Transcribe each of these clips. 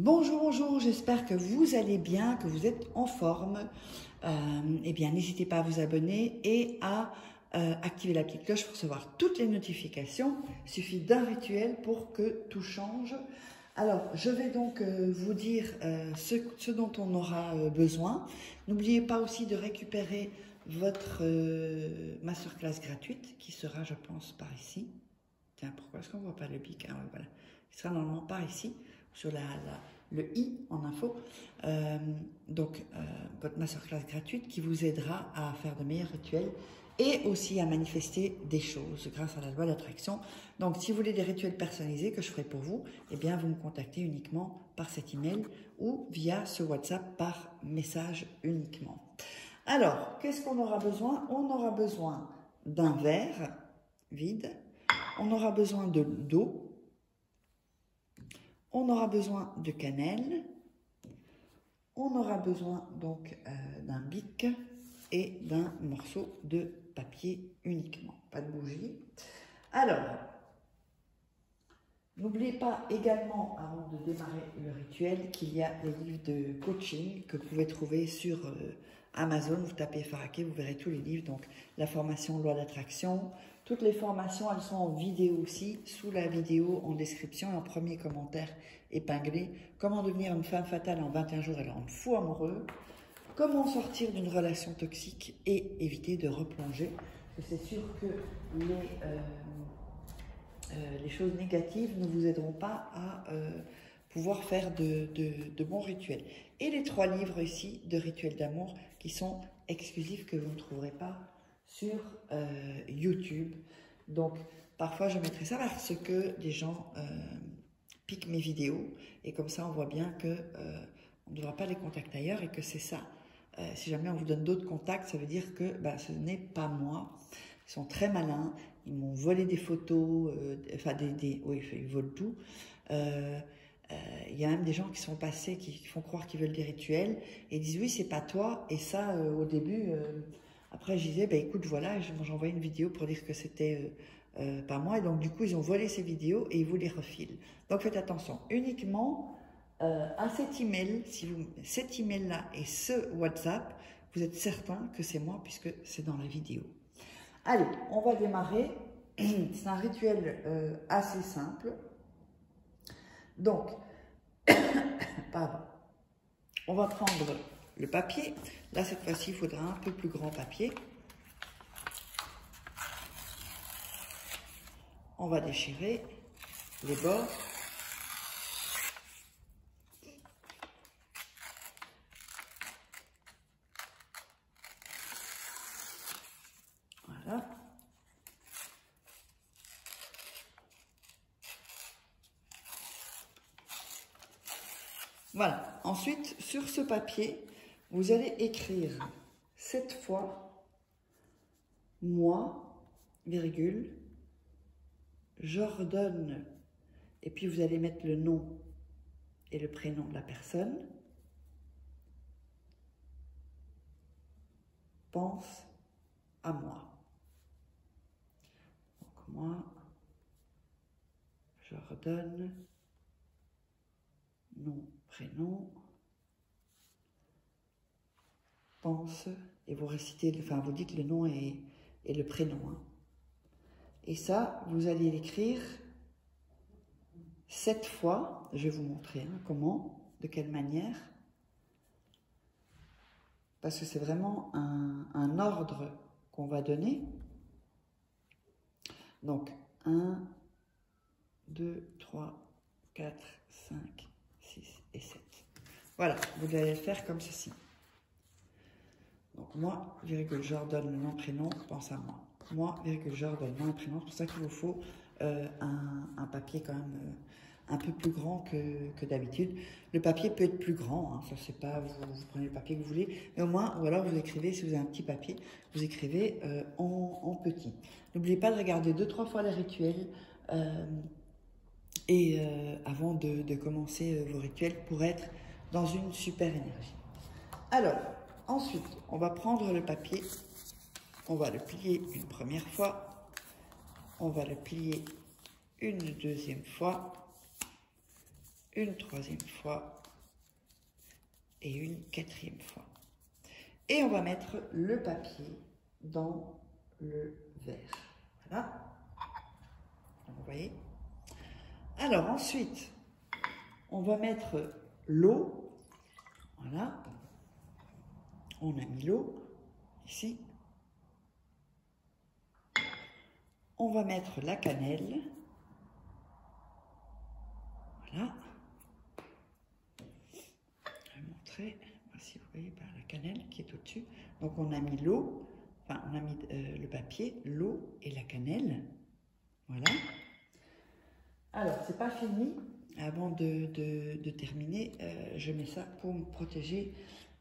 Bonjour, bonjour, j'espère que vous allez bien, que vous êtes en forme. Eh bien, n'hésitez pas à vous abonner et à activer la petite cloche pour recevoir toutes les notifications. Il suffit d'un rituel pour que tout change. Alors, je vais donc vous dire ce dont on aura besoin. N'oubliez pas aussi de récupérer votre masterclass gratuite qui sera, je pense, par ici. Tiens, pourquoi est-ce qu'on ne voit pas le bic? Ah, ouais, voilà. Il sera normalement par ici, sur le i en info. Votre masterclass gratuite qui vous aidera à faire de meilleurs rituels et aussi à manifester des choses grâce à la loi d'attraction. Donc, si vous voulez des rituels personnalisés que je ferai pour vous, eh bien, vous me contactez uniquement par cet email ou via ce WhatsApp par message uniquement. Alors, qu'est-ce qu'on aura besoin? On aura besoin d'un verre vide. On aura besoin d'eau, on aura besoin de cannelle, on aura besoin donc d'un bic et d'un morceau de papier uniquement, pas de bougie. Alors, n'oubliez pas également, avant de démarrer le rituel, qu'il y a des livres de coaching que vous pouvez trouver sur Amazon. Vous tapez Faraké, vous verrez tous les livres, donc la formation loi d'attraction. Toutes les formations, elles sont en vidéo aussi, sous la vidéo en description et en premier commentaire épinglé. Comment devenir une femme fatale en 21 jours et le rendre fou amoureux. Comment sortir d'une relation toxique et éviter de replonger. C'est sûr que les choses négatives ne vous aideront pas à pouvoir faire de bons rituels. Et les 3 livres ici de rituels d'amour qui sont exclusifs, que vous ne trouverez pas sur YouTube. Donc, parfois, je mettrai ça parce que des gens piquent mes vidéos. Et comme ça, on voit bien qu'on ne devra pas les contacter ailleurs et que c'est ça. Si jamais on vous donne d'autres contacts, ça veut dire que ce n'est pas moi. Ils sont très malins. Ils m'ont volé des photos. Oui, ils volent tout. Il y a même des gens qui sont passés, qui font croire qu'ils veulent des rituels et disent oui, c'est pas toi. Et ça, au début... Après, je disais, écoute, voilà, j'envoyais une vidéo pour dire que c'était pas moi. Et donc, du coup, ils ont volé ces vidéos et ils vous les refilent. Donc, faites attention. Uniquement à cet email, cet email-là et ce WhatsApp, vous êtes certain que c'est moi puisque c'est dans la vidéo. Allez, on va démarrer. C'est un rituel assez simple. Donc, pardon. On va prendre le papier. Là, cette fois-ci, il faudra un peu plus grand papier. On va déchirer les bords. Voilà. Voilà. Ensuite, sur ce papier, vous allez écrire 7 fois moi, virgule, j'ordonne, et puis vous allez mettre le nom et le prénom de la personne. Pense à moi. Donc moi, j'ordonne, nom, prénom, pense, et vous récitez, enfin vous dites le nom et le prénom. Hein. Et ça, vous allez l'écrire 7 fois. Je vais vous montrer comment, de quelle manière. Parce que c'est vraiment un ordre qu'on va donner. Donc, 1, 2, 3, 4, 5, 6 et 7. Voilà, vous allez le faire comme ceci. Donc, moi, virgule, j'ordonne le nom, prénom, pense à moi. Moi, virgule, j'ordonne le nom et prénom. C'est pour ça qu'il vous faut un papier quand même un peu plus grand que d'habitude. Le papier peut être plus grand, hein, ça c'est pas, vous prenez le papier que vous voulez, mais au moins, ou alors vous écrivez, si vous avez un petit papier, vous écrivez en petit. N'oubliez pas de regarder 2-3 fois les rituels avant de commencer vos rituels pour être dans une super énergie. Alors, ensuite, on va prendre le papier, on va le plier une première fois, on va le plier une deuxième fois, une troisième fois et une quatrième fois. Et on va mettre le papier dans le verre. Voilà. Vous voyez? Alors ensuite, on va mettre l'eau. Voilà. On a mis l'eau ici. On va mettre la cannelle. Voilà. Je vais montrer, si vous voyez par la cannelle qui est au-dessus. Donc on a mis l'eau, enfin on a mis le papier, l'eau et la cannelle. Voilà. Alors c'est pas fini. Avant de terminer, je mets ça pour me protéger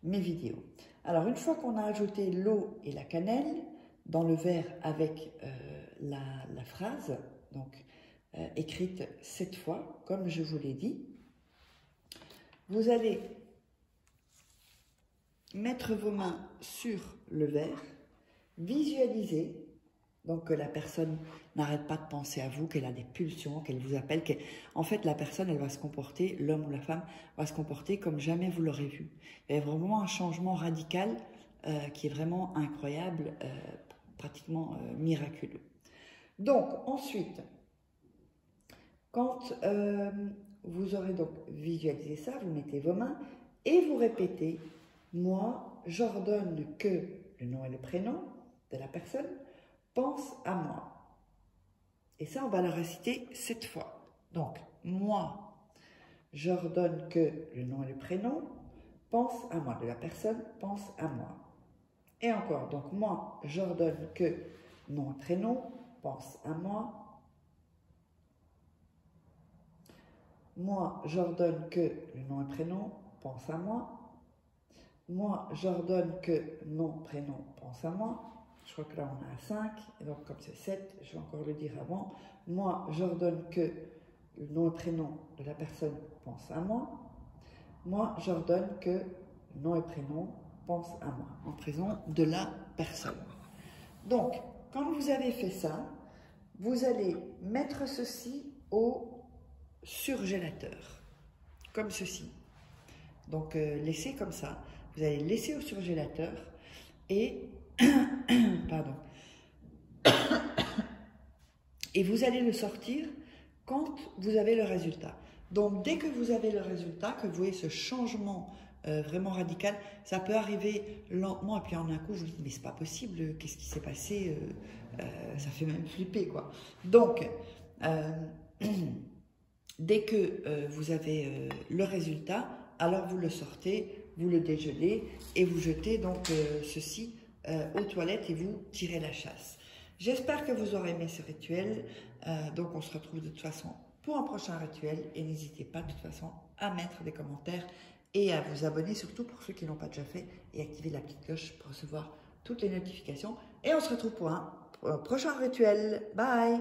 mes vidéos. Alors une fois qu'on a ajouté l'eau et la cannelle dans le verre avec la phrase, donc écrite 7 fois, comme je vous l'ai dit, vous allez mettre vos mains sur le verre, visualiser, donc que la personne n'arrête pas de penser à vous, qu'elle a des pulsions, qu'elle vous appelle, en fait la personne elle va se comporter, l'homme ou la femme va se comporter comme jamais vous l'aurez vu. Il y a vraiment un changement radical qui est vraiment incroyable, pratiquement miraculeux. Donc ensuite, quand vous aurez donc visualisé ça, vous mettez vos mains et vous répétez « Moi, j'ordonne que le nom et le prénom de la personne pense à moi ». Et ça, on va le réciter 7 fois. Donc, moi, j'ordonne que le nom et le prénom pense à moi, de la personne pense à moi. Et encore, donc moi, j'ordonne que nom et prénom pense à moi. Moi, j'ordonne que le nom et prénom pense à moi. Moi, j'ordonne que nom, prénom pense à moi. Je crois que là, on a un 5, et donc comme c'est 7, je vais encore le dire avant. Moi, j'ordonne que le nom et prénom de la personne pense à moi. Moi, j'ordonne que le nom et prénom pense à moi, en présence de la personne. Donc, quand vous avez fait ça, vous allez mettre ceci au surgélateur, comme ceci. Donc, laissez comme ça. Vous allez laisser au surgélateur et pardon. Et vous allez le sortir quand vous avez le résultat. Donc, dès que vous avez le résultat, que vous voyez ce changement vraiment radical, ça peut arriver lentement, et puis en un coup, vous vous dites, mais c'est pas possible, qu'est-ce qui s'est passé, ça fait même flipper, quoi. Donc, dès que vous avez le résultat, alors vous le sortez, vous le dégelez, et vous jetez donc ceci aux toilettes et vous tirez la chasse. J'espère que vous aurez aimé ce rituel. Donc on se retrouve de toute façon pour un prochain rituel. Et n'hésitez pas de toute façon à mettre des commentaires et à vous abonner, surtout pour ceux qui ne l'ont pas déjà fait, et activer la petite cloche pour recevoir toutes les notifications. Et on se retrouve pour un prochain rituel. Bye!